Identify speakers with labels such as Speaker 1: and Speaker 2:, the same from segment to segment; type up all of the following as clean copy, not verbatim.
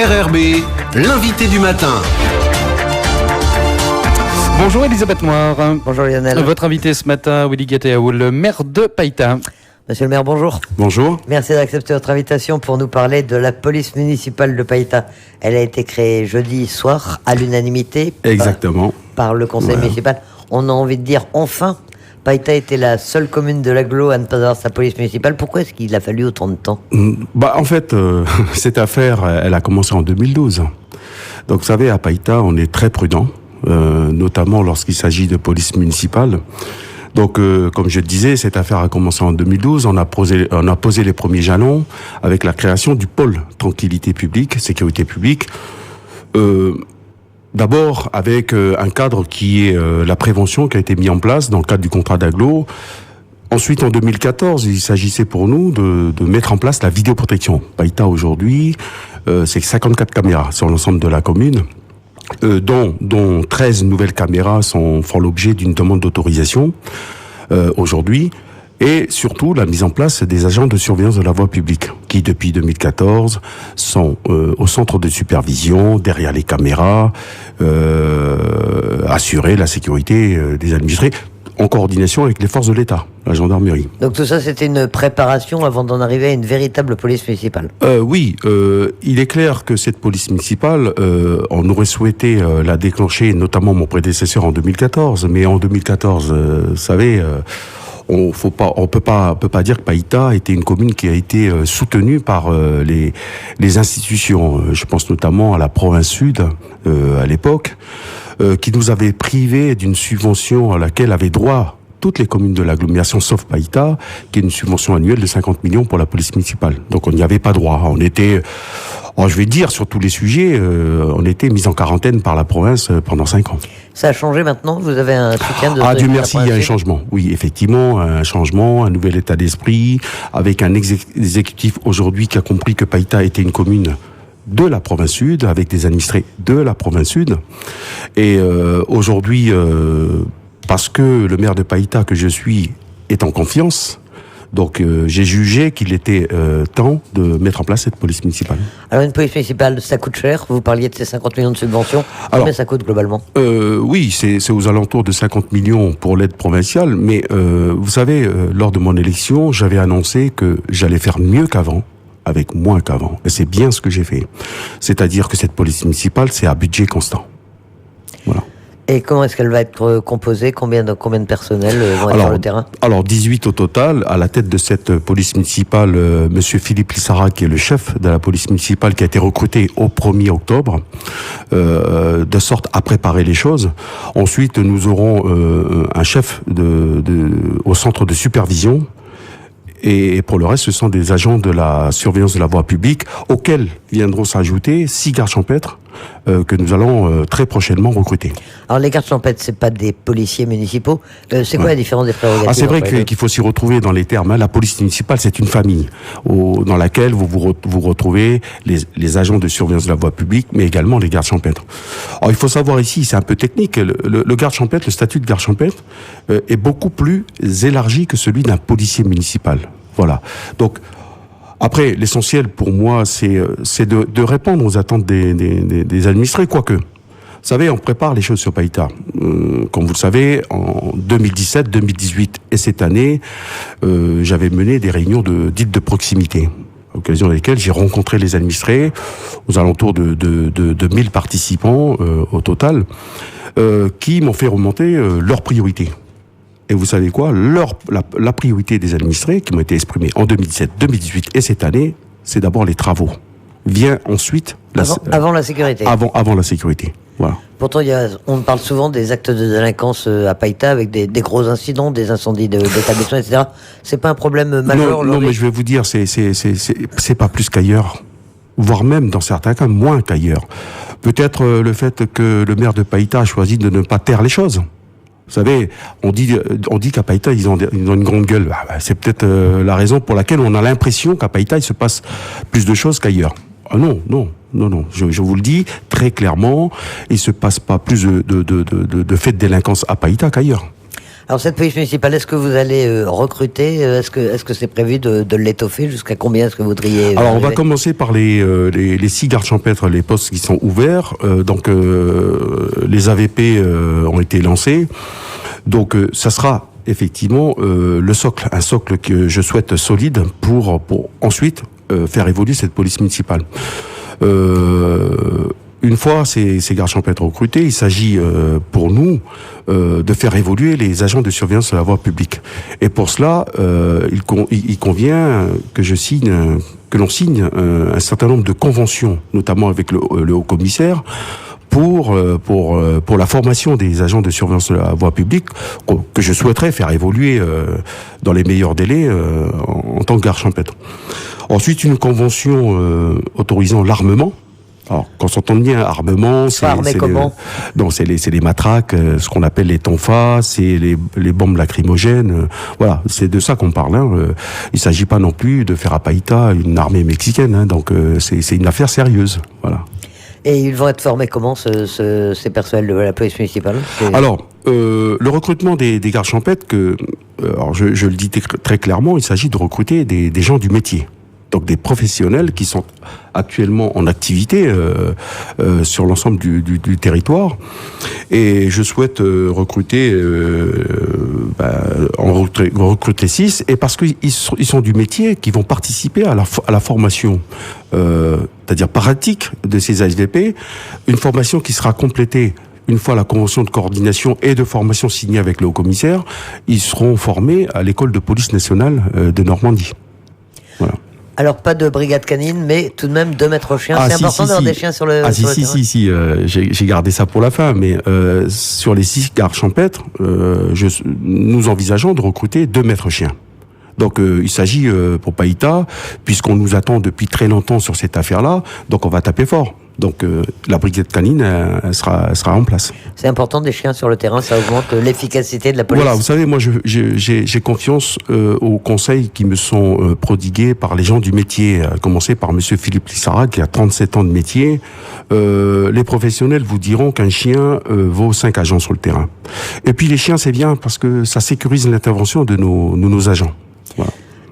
Speaker 1: RRB, l'invité du matin.
Speaker 2: Bonjour Elisabeth Moir.
Speaker 3: Bonjour Lionel.
Speaker 2: Votre invité ce matin, Willy Gateaou, le maire de Païta.
Speaker 3: Monsieur le maire, bonjour.
Speaker 1: Bonjour.
Speaker 3: Merci d'accepter notre invitation pour nous parler de la police municipale de Païta. Elle a été créée jeudi soir à l'unanimité.
Speaker 1: Exactement.
Speaker 3: Par le conseil municipal. On a envie de dire enfin. Païta était la seule commune de l'agglo à ne pas avoir sa police municipale. Pourquoi est-ce qu'il a fallu autant de temps ?
Speaker 4: En fait, cette affaire, elle a commencé en 2012. Donc, vous savez, à Païta, on est très prudent, notamment lorsqu'il s'agit de police municipale. Donc, comme je le disais, cette affaire a commencé en 2012. On a posé les premiers jalons avec la création du pôle tranquillité publique, sécurité publique. D'abord avec un cadre qui est la prévention qui a été mis en place dans le cadre du contrat d'agglo. Ensuite, en 2014, il s'agissait pour nous de mettre en place la vidéoprotection. Païta aujourd'hui, c'est 54 caméras sur l'ensemble de la commune, dont 13 nouvelles caméras font l'objet d'une demande d'autorisation aujourd'hui. Et surtout, la mise en place des agents de surveillance de la voie publique, qui depuis 2014 sont au centre de supervision, derrière les caméras, assurer la sécurité des administrés, en coordination avec les forces de l'État, la gendarmerie.
Speaker 3: Donc tout ça, c'était une préparation avant d'en arriver à une véritable police municipale.
Speaker 4: Oui, il est clair que cette police municipale, on aurait souhaité la déclencher, notamment mon prédécesseur en 2014, mais en 2014, vous savez... on peut pas dire que Païta était une commune qui a été soutenue par les institutions. Je pense notamment à la province sud à l'époque, qui nous avait privé d'une subvention à laquelle avaient droit toutes les communes de l'agglomération sauf Païta, qui est une subvention annuelle de 50 millions pour la police municipale. Donc on n'y avait pas droit. On était, je vais dire sur tous les sujets, on était mis en quarantaine par la province pendant 5 ans.
Speaker 3: Ça a changé maintenant ? Vous avez un soutien de...
Speaker 4: Dieu merci, il y a un changement. Oui, effectivement, un changement, un nouvel état d'esprit, avec un exécutif aujourd'hui qui a compris que Païta était une commune de la province sud, avec des administrés de la province sud. Et aujourd'hui, parce que le maire de Païta que je suis est en confiance, donc j'ai jugé qu'il était temps de mettre en place cette police municipale.
Speaker 3: Alors une police municipale, ça coûte cher. Vous parliez de ces 50 millions de subventions. Combien ça coûte globalement ?
Speaker 4: Oui, c'est aux alentours de 50 millions pour l'aide provinciale. Mais vous savez, lors de mon élection, j'avais annoncé que j'allais faire mieux qu'avant, avec moins qu'avant. Et c'est bien ce que j'ai fait. C'est-à-dire que cette police municipale, c'est à budget constant. Voilà.
Speaker 3: Et comment est-ce qu'elle va être composée ? Combien de personnel vont être sur le terrain ?
Speaker 4: Alors 18 au total. À la tête de cette police municipale, Monsieur Philippe Lissara, qui est le chef de la police municipale, qui a été recruté au 1er octobre, de sorte à préparer les choses. Ensuite, nous aurons un chef au centre de supervision. Et pour le reste, ce sont des agents de la surveillance de la voie publique, auxquels viendront s'ajouter 6 gardes champêtres que nous allons très prochainement recruter.
Speaker 3: Alors les gardes champêtres, c'est pas des policiers municipaux. C'est quoi la différence des prérogatives ?
Speaker 4: C'est vrai qu'il faut s'y retrouver dans les termes. La police municipale, c'est une famille dans laquelle vous retrouvez les agents de surveillance de la voie publique, mais également les gardes champêtres. Alors il faut savoir ici, c'est un peu technique, le garde champêtre, le statut de garde champêtre est beaucoup plus élargi que celui d'un policier municipal. Voilà. Donc après, l'essentiel pour moi, c'est de répondre aux attentes des administrés, quoique. Vous savez, on prépare les choses sur Païta. Comme vous le savez, en 2017, 2018 et cette année, j'avais mené des réunions dites de proximité, à l'occasion desquelles j'ai rencontré les administrés, aux alentours de 1000 participants au total, qui m'ont fait remonter leurs priorités. Et vous savez quoi ? La priorité des administrés qui m'ont été exprimées en 2017, 2018 et cette année, c'est d'abord les travaux. Vient ensuite...
Speaker 3: Avant la sécurité.
Speaker 4: Avant la sécurité, voilà.
Speaker 3: Pourtant, on parle souvent des actes de délinquance à Païta avec des gros incidents, des incendies d'établissements, etc. C'est pas un problème majeur ?
Speaker 4: Non, mais je vais vous dire, c'est pas plus qu'ailleurs. Voire même, dans certains cas, moins qu'ailleurs. Peut-être le fait que le maire de Païta a choisi de ne pas taire les choses. Vous savez, on dit qu'à Païta, ils ont une grande gueule. C'est peut-être la raison pour laquelle on a l'impression qu'à Païta, il se passe plus de choses qu'ailleurs. Ah non. Je vous le dis très clairement, il se passe pas plus de faits de délinquance à Païta qu'ailleurs.
Speaker 3: Alors cette police municipale, est-ce que vous allez recruter? Est-ce que c'est prévu de l'étoffer? Jusqu'à combien est-ce que vous voudriez
Speaker 4: Alors on va commencer par les 6 gardes champêtres, les postes qui sont ouverts. Donc les AVP ont été lancés. Donc ça sera effectivement le socle, un socle que je souhaite solide pour ensuite faire évoluer cette police municipale. Une fois ces gardes champêtres recrutés, il s'agit pour nous de faire évoluer les agents de surveillance de la voie publique. Et pour cela, il convient que l'on signe un certain nombre de conventions, notamment avec le haut-commissaire, pour la formation des agents de surveillance de la voie publique, que je souhaiterais faire évoluer dans les meilleurs délais en tant que garde champêtre. Ensuite, une convention autorisant l'armement. Alors, quand on s'entend bien, armement, c'est les matraques, ce qu'on appelle les tonfas, c'est les bombes lacrymogènes. Voilà, c'est de ça qu'on parle. Hein. Il s'agit pas non plus de faire à Païta une armée mexicaine. Hein. Donc, c'est une affaire sérieuse. Voilà.
Speaker 3: Et ils vont être formés comment, ces personnels de la police municipale?
Speaker 4: Alors, le recrutement des gardes champêtres, alors je le dis très clairement, il s'agit de recruter des gens du métier. Donc des professionnels qui sont actuellement en activité sur l'ensemble du territoire. Et je souhaite recruter 6, et parce qu'ils sont du métier, qui vont participer à la formation, c'est-à-dire pratique de ces ASVP, une formation qui sera complétée. Une fois la convention de coordination et de formation signée avec le haut-commissaire, ils seront formés à l'école de police nationale de Normandie. Voilà.
Speaker 3: Alors, pas de brigade canine, mais tout de même 2 maîtres chiens. C'est important d'avoir des chiens sur le terrain.
Speaker 4: J'ai gardé ça pour la fin, mais sur les 6 gardes champêtres, nous envisageons de recruter 2 maîtres chiens. Donc il s'agit pour Païta, puisqu'on nous attend depuis très longtemps sur cette affaire-là, donc on va taper fort. Donc la brigade canine elle sera en place.
Speaker 3: C'est important des chiens sur le terrain, ça augmente l'efficacité de la police.
Speaker 4: Voilà, vous savez, moi j'ai confiance aux conseils qui me sont prodigués par les gens du métier, à commencer par monsieur Philippe Lissara qui a 37 ans de métier. Les professionnels vous diront qu'un chien vaut 5 agents sur le terrain. Et puis les chiens c'est bien parce que ça sécurise l'intervention de nos agents. Voilà.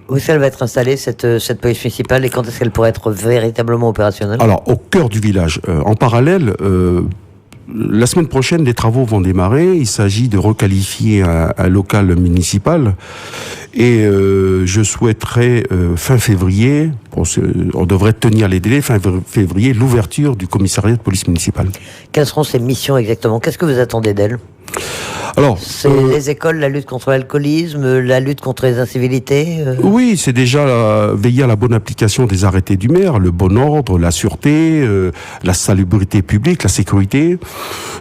Speaker 3: Où est-ce qu'elle va être installée, cette police municipale, et quand est-ce qu'elle pourrait être véritablement opérationnelle?
Speaker 4: Alors, au cœur du village. En parallèle, la semaine prochaine, les travaux vont démarrer. Il s'agit de requalifier un local municipal. Et je souhaiterais, fin février, on devrait tenir les délais, fin février, l'ouverture du commissariat de police municipale.
Speaker 3: Quelles seront ses missions exactement? Qu'est-ce que vous attendez d'elle?
Speaker 4: Alors,
Speaker 3: c'est les écoles, la lutte contre l'alcoolisme, la lutte contre les incivilités.
Speaker 4: Oui, c'est déjà veiller à la bonne application des arrêtés du maire, le bon ordre, la sûreté, la salubrité publique, la sécurité.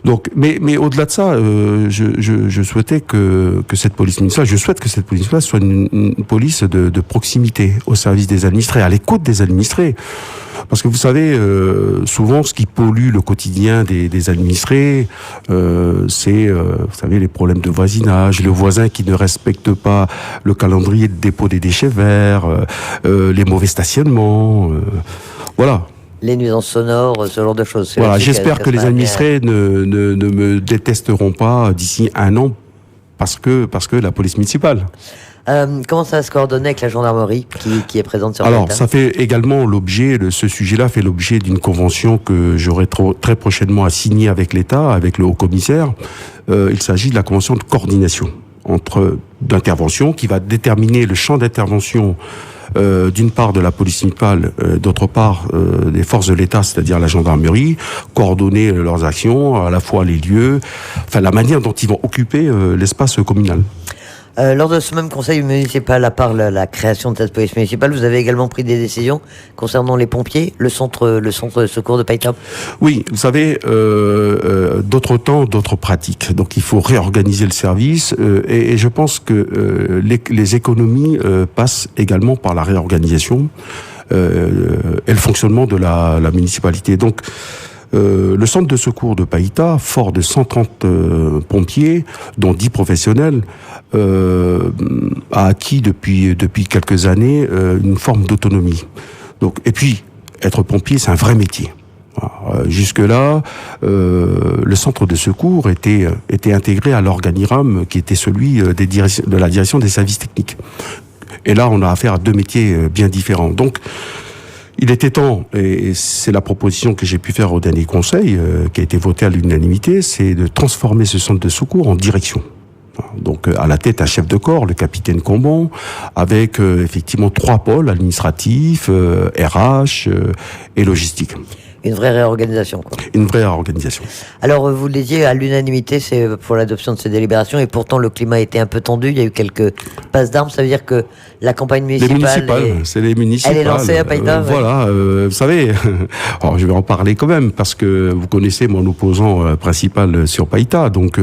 Speaker 4: Donc, mais au-delà de ça, je souhaitais que cette police municipale, soit une police de proximité, au service des administrés, à l'écoute des administrés. Parce que vous savez, souvent, ce qui pollue le quotidien des administrés, c'est, vous savez, les problèmes de voisinage, le voisin qui ne respecte pas le calendrier de dépôt des déchets verts, les mauvais stationnements, voilà.
Speaker 3: Les nuisances sonores, ce genre de choses.
Speaker 4: Voilà, j'espère que les administrés ne me détesteront pas d'ici 1 an parce que la police municipale.
Speaker 3: Comment ça va se coordonner avec la gendarmerie qui est présente sur
Speaker 4: Alors, ça fait également l'objet, ce sujet-là fait l'objet d'une convention que j'aurai très prochainement à signer avec l'État, avec le haut-commissaire. Il s'agit de la convention de coordination d'intervention qui va déterminer le champ d'intervention d'une part de la police municipale, d'autre part des forces de l'État, c'est-à-dire la gendarmerie, coordonner leurs actions, à la fois les lieux, enfin la manière dont ils vont occuper l'espace communal.
Speaker 3: Lors de ce même conseil municipal, à part la création de cette police municipale, vous avez également pris des décisions concernant les pompiers, le centre de secours de Païta.
Speaker 4: Oui, vous savez, d'autres temps, d'autres pratiques. Donc il faut réorganiser le service et je pense que les économies passent également par la réorganisation et le fonctionnement de la municipalité. Donc le centre de secours de Païta, fort de 130 pompiers, dont 10 professionnels, a acquis depuis quelques années une forme d'autonomie. Donc, et puis, être pompier, c'est un vrai métier. Jusque-là, le centre de secours était intégré à l'organigramme qui était celui de la direction des services techniques. Et là, on a affaire à deux métiers bien différents. Donc, il était temps, et c'est la proposition que j'ai pu faire au dernier conseil, qui a été votée à l'unanimité, c'est de transformer ce centre de secours en direction. Donc à la tête un chef de corps, le capitaine Combon, avec effectivement 3 pôles administratifs, RH et logistique.
Speaker 3: Une vraie réorganisation, quoi.
Speaker 4: Une vraie organisation.
Speaker 3: Alors, vous le disiez, à l'unanimité, c'est pour l'adoption de ces délibérations, et pourtant le climat était un peu tendu, il y a eu quelques passes d'armes, ça veut dire que la campagne municipale...
Speaker 4: C'est les municipales.
Speaker 3: Elle est lancée à Païta,
Speaker 4: Voilà, vous savez, alors je vais en parler quand même, parce que vous connaissez mon opposant principal sur Païta, donc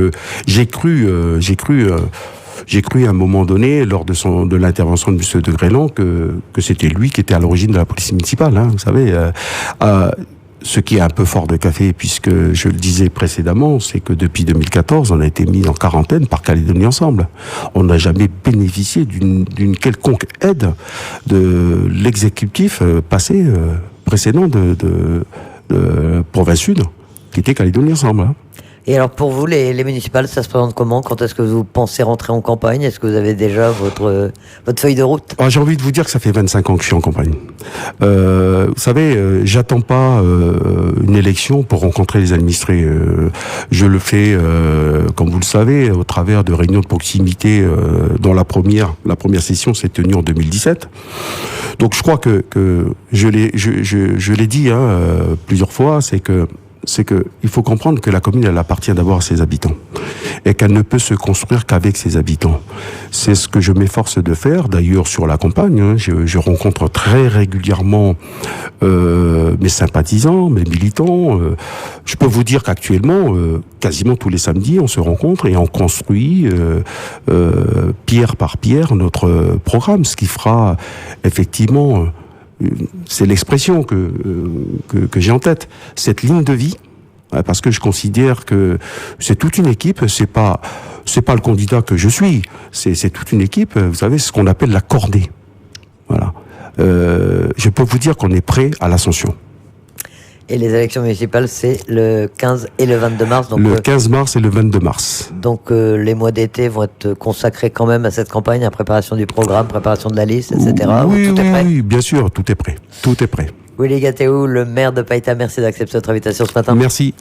Speaker 4: j'ai cru à un moment donné, lors de l'intervention de M. de Grélan, que c'était lui qui était à l'origine de la police municipale, hein, vous savez. Ce qui est un peu fort de café, puisque je le disais précédemment, c'est que depuis 2014, on a été mis en quarantaine par Calédonie Ensemble. On n'a jamais bénéficié d'une quelconque aide de l'exécutif passé, précédent de Province Sud, qui était Calédonie Ensemble. Hein.
Speaker 3: Et alors pour vous, les municipales, ça se présente comment? Quand est-ce que vous pensez rentrer en campagne? Est-ce que vous avez déjà votre feuille de route?
Speaker 4: J'ai envie de vous dire que ça fait 25 ans que je suis en campagne. Vous savez, j'attends pas une élection pour rencontrer les administrés. Je le fais, comme vous le savez, au travers de réunions de proximité dont la première session s'est tenue en 2017. Donc je crois que je l'ai dit plusieurs fois, c'est que il faut comprendre que la commune, elle appartient d'abord à ses habitants et qu'elle ne peut se construire qu'avec ses habitants. C'est ce que je m'efforce de faire. D'ailleurs, sur la campagne, hein, je rencontre très régulièrement mes sympathisants, mes militants. Je peux vous dire qu'actuellement, quasiment tous les samedis, on se rencontre et on construit pierre par pierre notre programme, ce qui fera effectivement... c'est l'expression que j'ai en tête, cette ligne de vie, parce que je considère que c'est toute une équipe, c'est pas le candidat que je suis, c'est toute une équipe, vous savez, c'est ce qu'on appelle la cordée. Voilà. Je peux vous dire qu'on est prêt à l'ascension.
Speaker 3: Et les élections municipales, c'est le 15 et le 22 mars. Donc,
Speaker 4: le 15 mars et le 22 mars.
Speaker 3: Donc les mois d'été vont être consacrés quand même à cette campagne, à préparation du programme, préparation de la liste, etc.
Speaker 4: Oui, oui, bien sûr, tout est prêt. Tout est prêt.
Speaker 3: Willy Gatéou, le maire de Païta, merci d'accepter notre invitation ce matin.
Speaker 4: Merci.